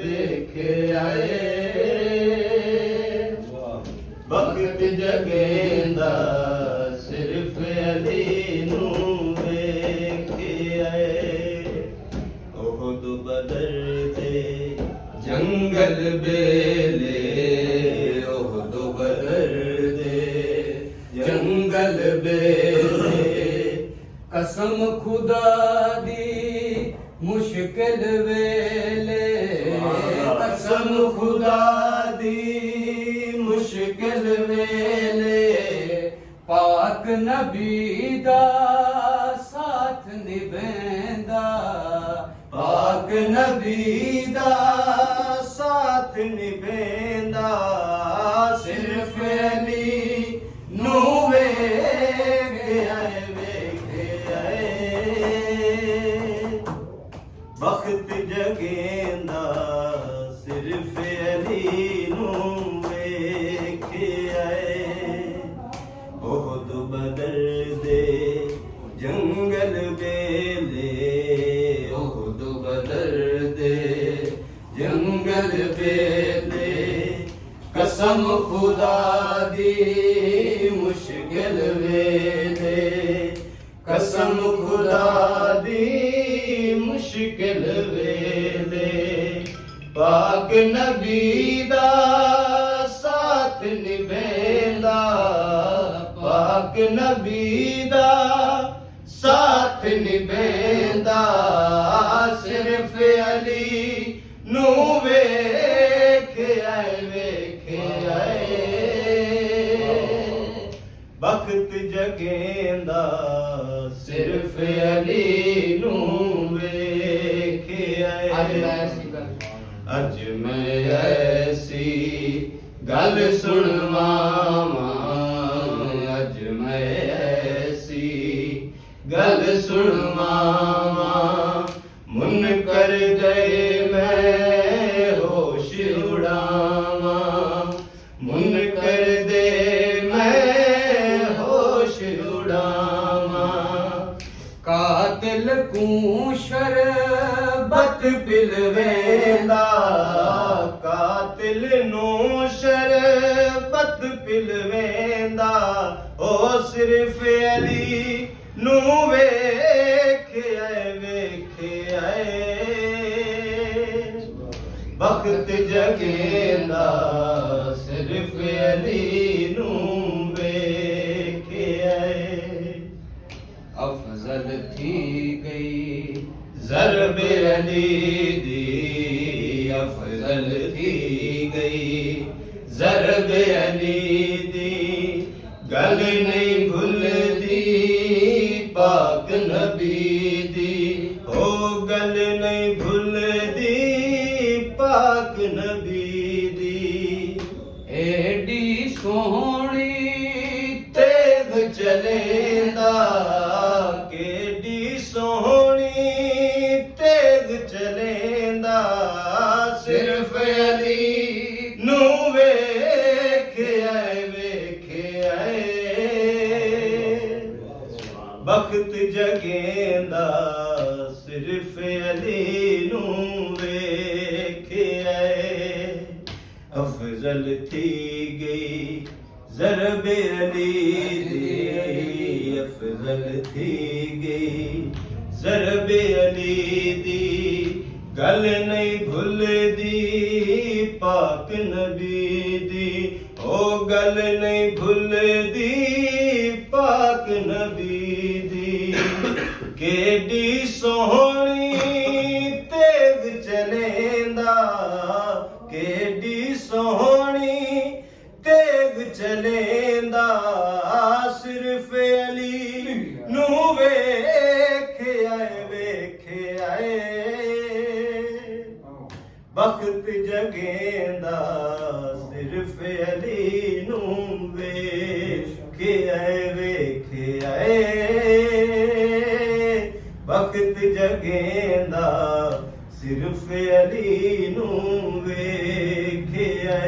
ਵੇਖਿਆ ਵਕਤ ਜਗੇਂਦਾ ਸਿਰਫ ਅਲੀ ਨੂੰ ਵੇਖਿਆ ਉਹ ਬਦਰ ਤੇ ਜੰਗਲ ਬੇਲੇ ਉਹ ਬਦਰ ਦੇ ਜੰਗਲ ਬੇਲੇ ਕਸਮ ਖੁਦਾ ਦੀ ਮੁਸ਼ਕਿਲ ਵੇਲੇ ਕਸਮ ਖੁਦਾ ਦੀ ਮੁਸ਼ਕਿਲ ਵੇਲੇ ਪਾਕ ਨਬੀ ਦਾ ਸਾਥ ਨਿਭੈਂਦਾ ਪਾਕ ਨਬੀ ਦਾ ਸਾਥ ਨਿਭੈਂਦਾ ਸਿਰਫ ਅਲੀ ਨੂੰ ਵੇਖਿਆ ਵਕਤ ਜਗੇਂਦਾ ਸਿਰਫ ਅਲੀ ਨੂੰ ਵੇਖਿਆ ਬਹੁਤ ਬਦਰ ਦੇ ਜੰਗਲ ਵੇਲੇ ਬਹੁਤ ਬਦਰ ਦੇ ਜੰਗਲ ਵੇਲੇ ਕਸਮ ਖੁਦਾ ਦੀ ਮੁਸ਼ਕਿਲ ਵੇਲੇ ਕਸਮ ਖੁਦਾ ਦੀ ਮੁਸ਼ਕਿਲ ਵੇਲੇ ਪਾਕ ਨਬੀ ਦਾ ਸਾਥ ਨਿਭੈਂਦਾ ਪਾਕ ਨਬੀ ਦਾ ਸਾਥ ਨਿਭੈਂਦਾ ਸਿਰਫ ਅਲੀ ਨੂੰ ਵੇਖਿਆ ਵਕਤ ਜਗੇਂਦਾ ਸਿਰਫ ਅਲੀ ਨੂੰ ਵੇਖਿਆ ਅੱਜ ਮੈਂ ਐਸੀ ਗੱਲ ਸੁਣਵਾਵਾਂ ਅੱਜ ਮੈਂ ਐਸੀ ਗੱਲ ਸੁਣਵਾਵਾਂ ਮੁਨਕਰ ਦੇ ਮੈਂ ਹੋਸ਼ ਉਡਾਵਾਂ ਮੁਨਕਰ ਦੇ ਮੈਂ ਹੋਸ਼ ਉਡਾਵਾਂ ਕਾਤਿਲ ਕੂ ਸ਼ਰਬਤ ਪਿਲਵੇਂਦਾ ਕਾਤਿਲ ਨੂੰ ਸ਼ਰਬਤ ਪਿਲਵੇਂਦਾ ਉਹ ਸਿਰਫ ਅਲੀ ਨੂੰ ਵੇਖਿਆ ਵਕਤ ਜਗੇਂਦਾ ਸਿਰਫ ਅਲੀ ਨੂੰ ਵੇਖਿਆ ਅਫਜ਼ਲ ਥੀ ਗਈ ਜ਼ਰਬ ਅਲੀ ਦੀ ਅਫਜ਼ਲ ਥੀ ਗਈ ਜ਼ਰਬ ਅਲੀ ਦੀ ਗੱਲ ਨਹੀਂ ਭੁੱਲਦੀ ਪਾਕ ਨਬੀ ਦੀ ਉਹ ਗੱਲ ਨਹੀਂ ਭੁੱਲਦੀ ਪਾਕ ਨਬੀ ਦੀ ਏਡੀ ਸੋਹਣੀ ਤੇਗ ਚਲੇਂਦਾ ਕਿਹੜੀ ਸੋਹਣੀ ਤੇਗ ਚਲੇਂਦਾ ਸਿਰਫ ਅਲੀ ਨੂੰ ਵੇਖਿਆ ਵਕਤ ਜਗੇਂਦਾ ਸਿਰਫ ਅਲੀ ਨੂੰ ਵੇਖਿਆ ਅਫਜ਼ਲ ਥੀ ਗਈ ਜ਼ਰਬ ਅਲੀ ਦੀ ਅਫਜ਼ਲ ਥੀ ਗਈ ਜ਼ਰਬ ਅਲੀ ਦੀ ਗੱਲ ਨਹੀਂ ਭੁੱਲਦੀ ਪਾਕ ਨਬੀ ਦੀ ਉਹ ਗੱਲ ਨਹੀਂ ਭੁੱਲਦੀ ਪਾਕ ਨਬੀ ਦੀ ਕਿਹੜੀ ਸੋਹਣੀ ਤੇਗ ਚਲੇਂਦਾ ਕਿਹੜੀ ਸੋਹਣੀ ਤੇਗ ਚਲੇਂਦਾ ਸਿਰਫ ਅਲੀ ਨੂੰ ਵੇਖਿਆ ਵਕਤ ਜਗੇਂਦਾ ਸਿਰਫ ਅਲੀ ਨੂੰ ਵੇਖਿਆ ਵਕਤ ਜਗੇਂਦਾ ਸਿਰਫ ਅਲੀ ਨੂੰ ਵੇਖਿਆ